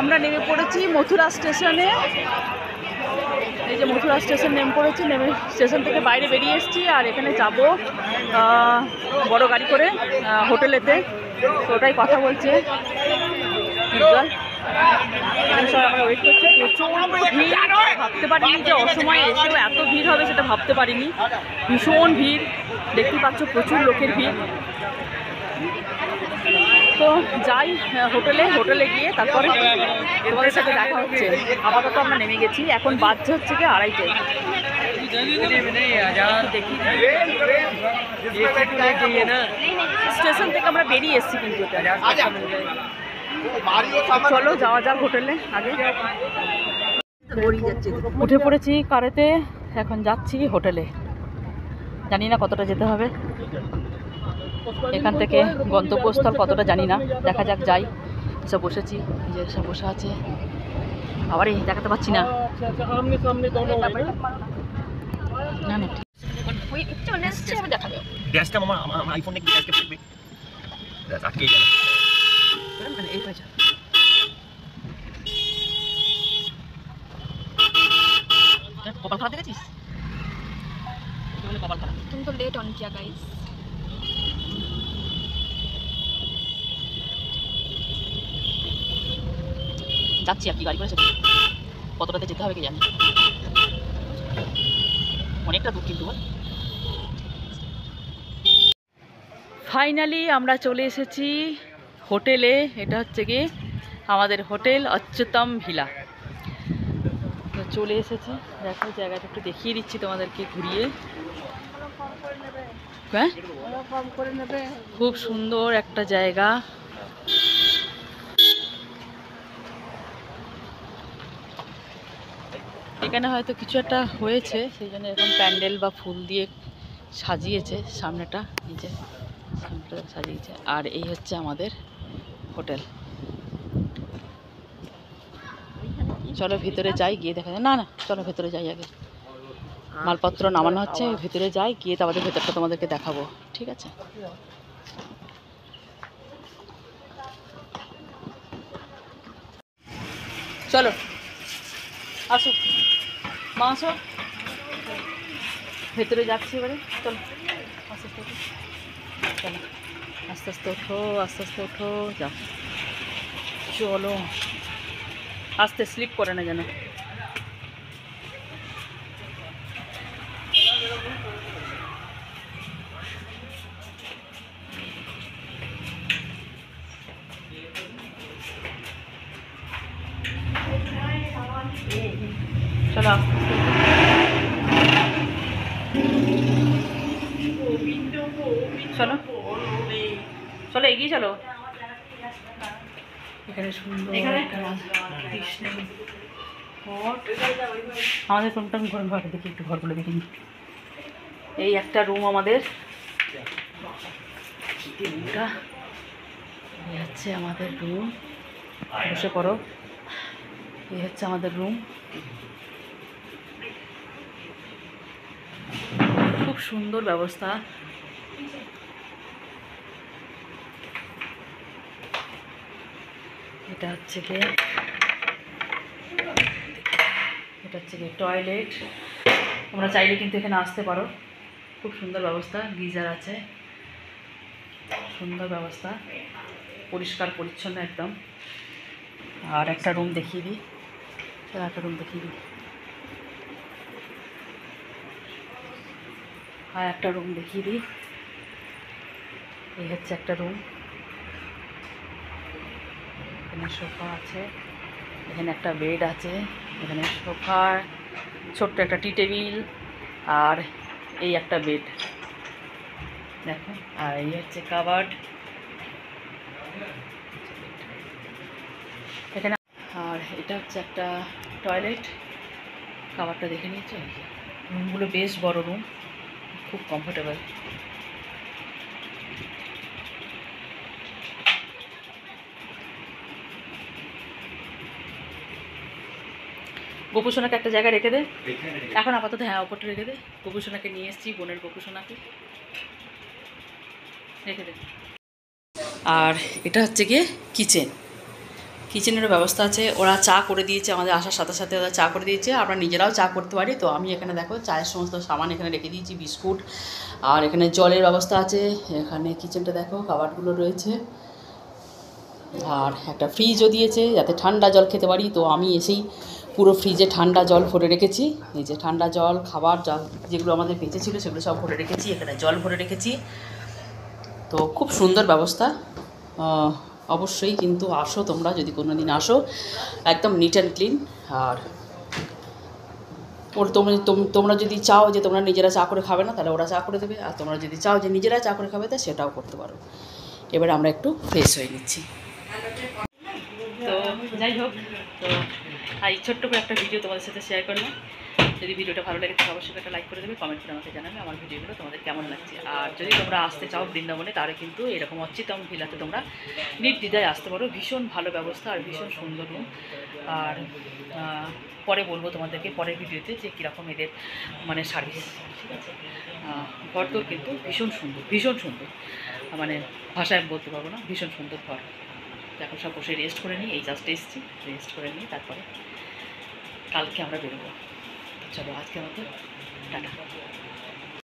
আমরা নেমে পড়েছি মথুরা স্টেশনে। এই যে মথুরা স্টেশন নেমে পড়েছি, নেমে স্টেশন থেকে বাইরে বেরিয়ে এসেছি। আর এখানে যাব বড় গাড়ি করে হোটেলেতে, তো ওটাই কথা বলছে উজ্জ্বল। এখানে সবাই আমরা ওয়েট করছি। প্রচণ্ড ভিড়, ভাবতে পারিনি যে অসময়ে এসেও এত ভিড় হবে, সেটা ভাবতে পারিনি। ভীষণ ভিড়, দেখতে পাচ্ছ প্রচুর লোকের ভিড়। তো যাই হোটেলে গিয়ে তারপরে তোমাদের সাথে দেখা হচ্ছে। আপাতত আমরা নেমে গেছি, এখন বাজছে হচ্ছে কি 2:30। দেখি স্টেশন থেকে আমরা বেরিয়ে এসেছি, কিন্তু চলো যাওয়া যাক হোটেলে। আগে উঠে পড়েছি কারেতে, এখন যাচ্ছি হোটেলে। জানি না কতটা যেতে হবে এখান থেকে, গন্তব্যস্থল কতটা জানি না, দেখা যাক। যাই, এসব বসেছি, যে সব বসে আছে। আবার এই দেখাতে পাচ্ছি না, না না কপাল খারাপ দেখেছিস? কপাল খারাপ, তুমি তো লেট অন কিয়া গাইস। যাচ্ছি আর কি, গাড়ি করে কতটাতে যেতে হবে কি জানি, অনেকটা দূর কিন্তু। ফাইনালি আমরা চলে এসেছি হোটেলে। এটা হচ্ছে কি আমাদের হোটেল অচ্যুতম ভিলা। তো চলে এসেছি, দেখো জায়গাটা একটু দেখিয়ে দিচ্ছি তোমাদেরকে ঘুরিয়ে। হ্যাঁ, খুব সুন্দর একটা জায়গা। এখানে হয়তো কিছু একটা হয়েছে, সেই জন্য এরকম প্যান্ডেল বা ফুল দিয়ে সাজিয়েছে সামনেটা, নিচে সামনেটা সাজিয়েছে। আর এই হচ্ছে আমাদের হোটেল। চলো ভিতরে যাই, গিয়ে দেখা যায়। না না চলো ভেতরে যাই, আগে মালপত্র নামানো হচ্ছে, ভিতরে যাই, গিয়ে তারপরে ভেতরটা তোমাদেরকে দেখাবো, ঠিক আছে? চলো আসো মা, আসো ভেতরে যাচ্ছি এবারে। চলো আস্তে আস্তে, চলো আস্তে আস্তে ওঠো, আস্তে আস্তে ওঠো, যাও চলো, আস্তে, স্লিপ করে না যেন। চলো চলো চলো এগিয়ে চলো। এখানে সুন্দর আমাদের রুমটা ঘর দেখি, একটু ঘরগুলো দেখি। এই একটা রুম আমাদের, রুমটা এই হচ্ছে আমাদের রুম। বসে পড়ো, এই হচ্ছে আমাদের রুম। খুব সুন্দর ব্যবস্থা। এটা হচ্ছে কি টয়লেট। তোমরা চাইলে কিন্তু এখানে আসতে পারো, খুব সুন্দর ব্যবস্থা। গিজার আছে, সুন্দর ব্যবস্থা, পরিষ্কার পরিচ্ছন্ন একদম। আর একটা রুম দেখিয়ে দিই, একটা রুম দেখিয়ে দিই, আর একটা রুম দেখিয়ে দিই। এই হচ্ছে একটা রুম, এখানে সোফা আছে, এখানে একটা বেড আছে, এখানে সোফা, ছোট্ট একটা টি টেবিল, আর এই একটা বেড দেখো। আর এই হচ্ছে কাবার্ড এখানে। আর এটা হচ্ছে একটা টয়লেট, কাবার্ডটা দেখে নিয়েছো। রুমগুলো বেশ বড় রুম, খুব কমফোর্টেবল। গোপুসোনাকে একটা জায়গায় রেখে দে এখন আপাতত। হ্যাঁ, ওপরটা রেখে দে। গোপুসোনাকে নিয়ে এসেছি, বোনের গোপুসোনাকে রেখে দে। আর এটা হচ্ছে গিয়ে কিচেন, কিচেনেরও ব্যবস্থা আছে, ওরা চা করে দিয়েছে, আমাদের আসার সাথে সাথে ওরা চা করে দিয়েছে, আমরা নিজেরাও চা করতে পারি। তো আমি এখানে দেখো চায়ের সমস্ত সামান এখানে রেখে দিয়েছি, বিস্কুট, আর এখানে জলের ব্যবস্থা আছে। এখানে কিচেনটা দেখো, খাবারগুলো রয়েছে, আর একটা ফ্রিজও দিয়েছে যাতে ঠান্ডা জল খেতে পারি। তো আমি এসেই পুরো ফ্রিজে ঠান্ডা জল ভরে রেখেছি। এই যে ঠান্ডা জল, খাবার জল যেগুলো আমাদের বেঁচে ছিল সেগুলো সব ভরে রেখেছি, এখানে জল ভরে রেখেছি। তো খুব সুন্দর ব্যবস্থা। অবশ্যই কিন্তু আসো তোমরা, যদি কোনো দিন আসো, একদম নিট অ্যান্ড ক্লিন। আর ওর তোমরা যদি চাও যে তোমরা নিজেরা চা করে খাবে না, তাহলে ওরা চা করে দেবে, আর তোমরা যদি চাও যে নিজেরা চা করে খাবে তা সেটাও করতে পারো। এবারে আমরা একটু ফ্রেশ হয়ে নিচ্ছি। তো যাই হোক, তো এই ছোট্ট করে একটা ভিডিও তোমাদের সাথে শেয়ার করলাম। যদি ভিডিওটা ভালো লাগে তাহলে অবশ্যই একটা লাইক করে দেবে, কমেন্ট করে আমাকে জানাবে আমার ভিডিওগুলো তোমাদের কেমন লাগছে। আর যদি তোমরা আসতে চাও বৃন্দাবনে, তাহলে কিন্তু এরকম অচ্যুতম ভিলাতে তোমরা নির্দ্বিধায় আসতে পারো। ভীষণ ভালো ব্যবস্থা আর ভীষণ সুন্দর রুম। আর পরে বলবো তোমাদেরকে পরের ভিডিওতে যে কীরকম এদের মানে সার্ভিস, ঠিক আছে। ঘরদোর কিন্তু ভীষণ সুন্দর, ভীষণ সুন্দর, মানে ভাষায় বলতে পারবো না, ভীষণ সুন্দর ঘর। এখন সব বসে রেস্ট করে নিই, এই জাস্ট এসেছি, রেস্ট করে নিই, তারপরে কালকে আমরা বেরোবো। চলো আজকে মতো টাটা।